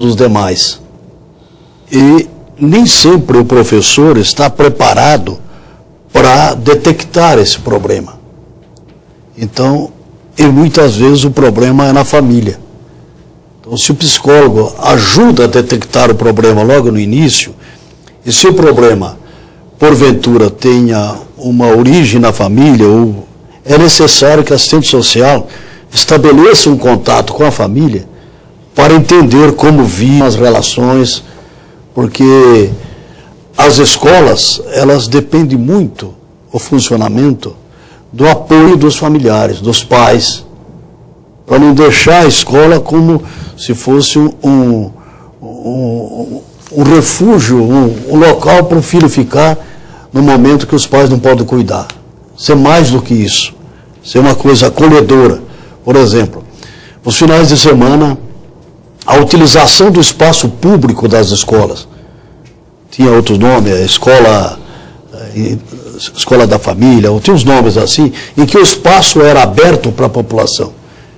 dos demais. E nem sempre o professor está preparado para detectar esse problema. Então, e muitas vezes o problema é na família. Então, se o psicólogo ajuda a detectar o problema logo no início, e se o problema, porventura, tenha uma origem na família, ou é necessário que a assistente social estabeleça um contato com a família para entender como vivem as relações, porque as escolas, elas dependem muito, o funcionamento, do apoio dos familiares, dos pais, para não deixar a escola como se fosse um refúgio, um local para o filho ficar no momento que os pais não podem cuidar. Ser mais do que isso, ser uma coisa acolhedora. Por exemplo, nos finais de semana, a utilização do espaço público das escolas, tinha outros nomes, escola da família, ou tinha uns nomes assim, em que o espaço era aberto para a população.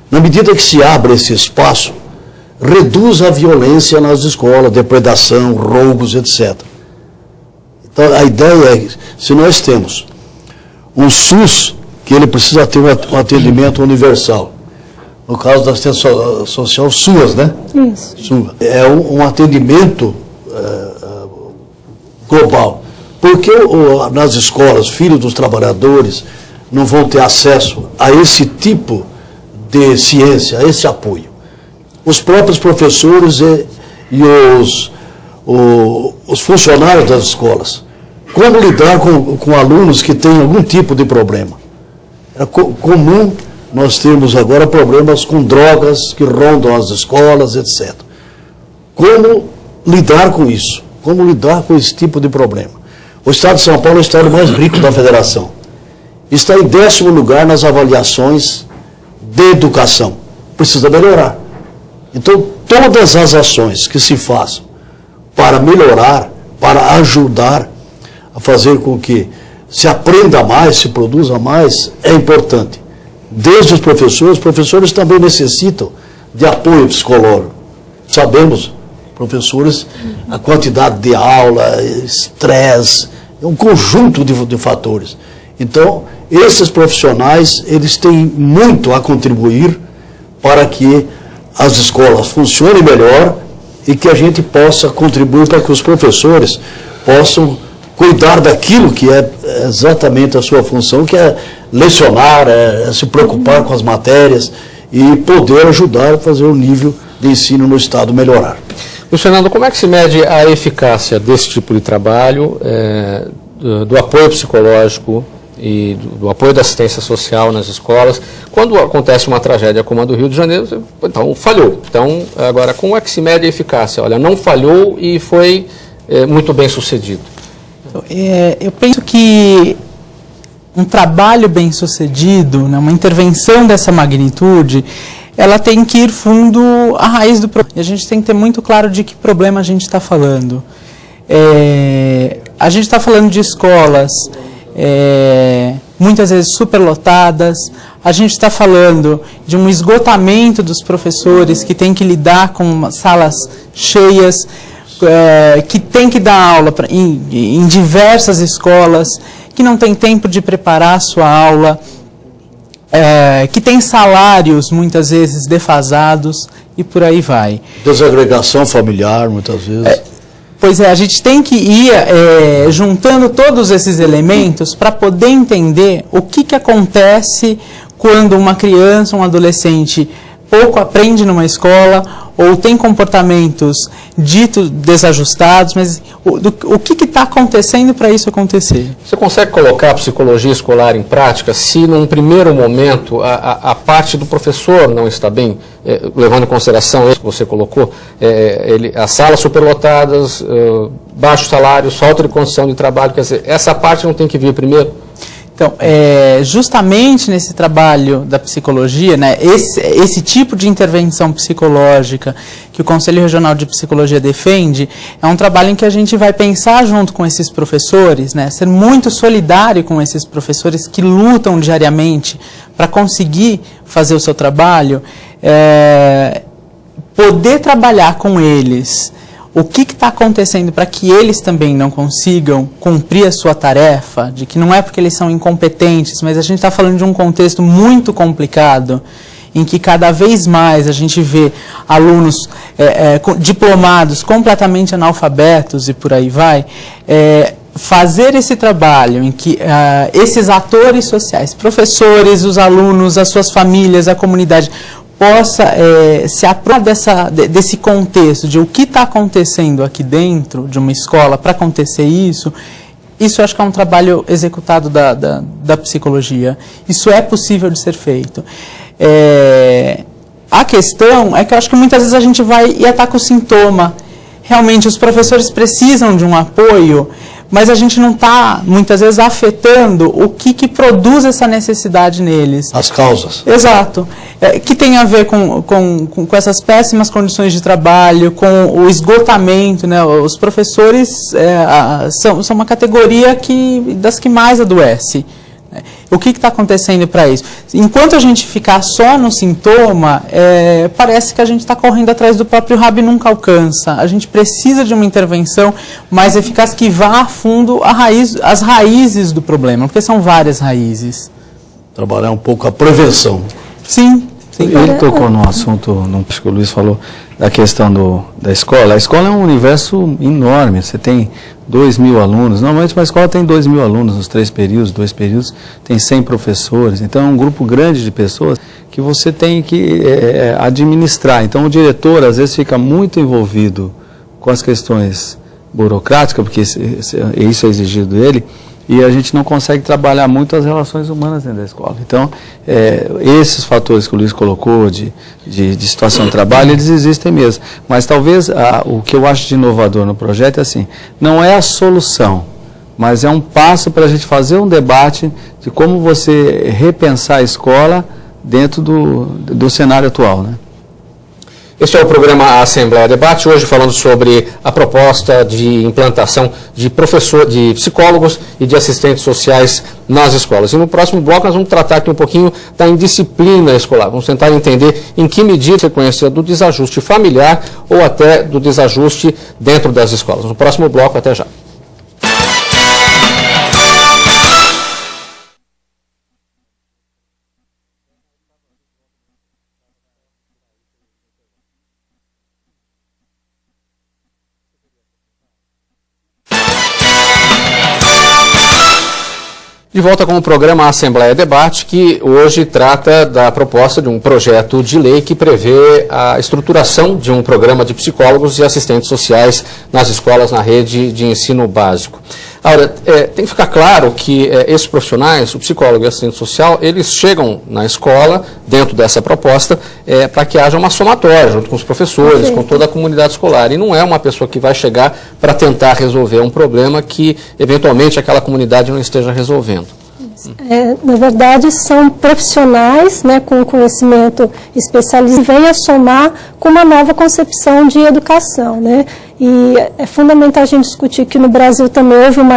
Na medida que se abre esse espaço, reduz a violência nas escolas, depredação, roubos, etc. Então, a ideia é, se nós temos um SUS, que ele precisa ter um atendimento universal. No caso da assistência social, SUAS, né? Isso. SUAS. É um atendimento global. Por que nas escolas, filhos dos trabalhadores não vão ter acesso a esse tipo de ciência, a esse apoio? Os próprios professores e os funcionários das escolas. Como lidar com alunos que têm algum tipo de problema? É comum nós termos agora problemas com drogas que rondam as escolas, etc. Como lidar com isso? Como lidar com esse tipo de problema? O Estado de São Paulo é o estado mais rico da federação. Está em 10º lugar nas avaliações de educação. Precisa melhorar. Então, todas as ações que se façam para melhorar, para ajudar a fazer com que se aprenda mais, se produza mais, é importante. Desde os professores também necessitam de apoio psicológico. Sabemos, professores, a quantidade de aula, estresse, é um conjunto de fatores. Então, esses profissionais, eles têm muito a contribuir para que as escolas funcionem melhor e que a gente possa contribuir para que os professores possam cuidar daquilo que é exatamente a sua função, que é lecionar, é se preocupar com as matérias e poder ajudar a fazer o nível de ensino no Estado melhorar. Luiz Fernando, como é que se mede a eficácia desse tipo de trabalho, do apoio psicológico e do apoio da assistência social nas escolas, quando acontece uma tragédia como a do Rio de Janeiro? Então, falhou. Então, agora, como é que se mede a eficácia? Olha, não falhou e foi muito bem sucedido. Eu penso que um trabalho bem sucedido, né, uma intervenção dessa magnitude, ela tem que ir fundo à raiz do problema. E a gente tem que ter muito claro de que problema a gente está falando. A gente está falando de escolas muitas vezes superlotadas, a gente está falando de um esgotamento dos professores que tem que lidar com salas cheias, que tem que dar aula em diversas escolas, que não tem tempo de preparar a sua aula, que tem salários muitas vezes defasados e por aí vai. Desagregação familiar, muitas vezes. Pois é, a gente tem que ir juntando todos esses elementos para poder entender o que acontece quando uma criança, um adolescente pouco aprende numa escola ou tem comportamentos ditos desajustados, mas o que está acontecendo para isso acontecer? Você consegue colocar a psicologia escolar em prática se, num primeiro momento, a parte do professor não está bem, levando em consideração isso que você colocou, as salas superlotadas, baixos salários, falta de condição de trabalho, quer dizer, essa parte não tem que vir primeiro? Então, justamente nesse trabalho da psicologia, né, esse tipo de intervenção psicológica que o Conselho Regional de Psicologia defende, é um trabalho em que a gente vai pensar junto com esses professores, né, ser muito solidário com esses professores que lutam diariamente para conseguir fazer o seu trabalho, poder trabalhar com eles o que está acontecendo para que eles também não consigam cumprir a sua tarefa, de que não é porque eles são incompetentes, mas a gente está falando de um contexto muito complicado, em que cada vez mais a gente vê alunos diplomados completamente analfabetos e por aí vai, fazer esse trabalho em que esses atores sociais, professores, os alunos, as suas famílias, a comunidade, possa se apropriar desse contexto de o que está acontecendo aqui dentro de uma escola para acontecer isso eu acho que é um trabalho executado da psicologia. Isso é possível de ser feito. A questão é que eu acho que muitas vezes a gente vai e ataca o sintoma. Realmente, os professores precisam de um apoio, mas a gente não está, muitas vezes, afetando o que produz essa necessidade neles. As causas. Exato. Que tem a ver com essas péssimas condições de trabalho, com o esgotamento, né? Os professores são uma categoria das que mais adoece. O que está acontecendo para isso? Enquanto a gente ficar só no sintoma, parece que a gente está correndo atrás do próprio rabo e nunca alcança. A gente precisa de uma intervenção mais eficaz que vá a fundo as raízes do problema, porque são várias raízes. Trabalhar um pouco a prevenção. Sim. Ele tocou num assunto, que o Luiz falou, da questão da escola. A escola é um universo enorme, você tem 2.000 alunos, normalmente uma escola tem 2.000 alunos nos 2 períodos, tem 100 professores, então é um grupo grande de pessoas que você tem que administrar. Então o diretor às vezes fica muito envolvido com as questões burocráticas, porque isso é exigido dele, e a gente não consegue trabalhar muito as relações humanas dentro da escola. Então, esses fatores que o Luiz colocou de situação de trabalho, eles existem mesmo. Mas talvez o que eu acho de inovador no projeto é assim, não é a solução, mas é um passo para a gente fazer um debate de como você repensar a escola dentro do cenário atual, né? Este é o programa Assembleia Debate, hoje falando sobre a proposta de implantação de psicólogos e de assistentes sociais nas escolas. E no próximo bloco nós vamos tratar aqui um pouquinho da indisciplina escolar. Vamos tentar entender em que medida a sequência do desajuste familiar ou até do desajuste dentro das escolas. No próximo bloco, até já. De volta com o programa Assembleia Debate, que hoje trata da proposta de um projeto de lei que prevê a estruturação de um programa de psicólogos e assistentes sociais nas escolas na rede de ensino básico. Agora, tem que ficar claro que esses profissionais, o psicólogo e o assistente social, eles chegam na escola, dentro dessa proposta, para que haja uma somatória, junto com os professores, com toda a comunidade escolar. E não é uma pessoa que vai chegar para tentar resolver um problema que, eventualmente, aquela comunidade não esteja resolvendo. Na verdade, são profissionais, né, com conhecimento especializado, que vêm a somar com uma nova concepção de educação, né? E é fundamental a gente discutir que no Brasil também houve uma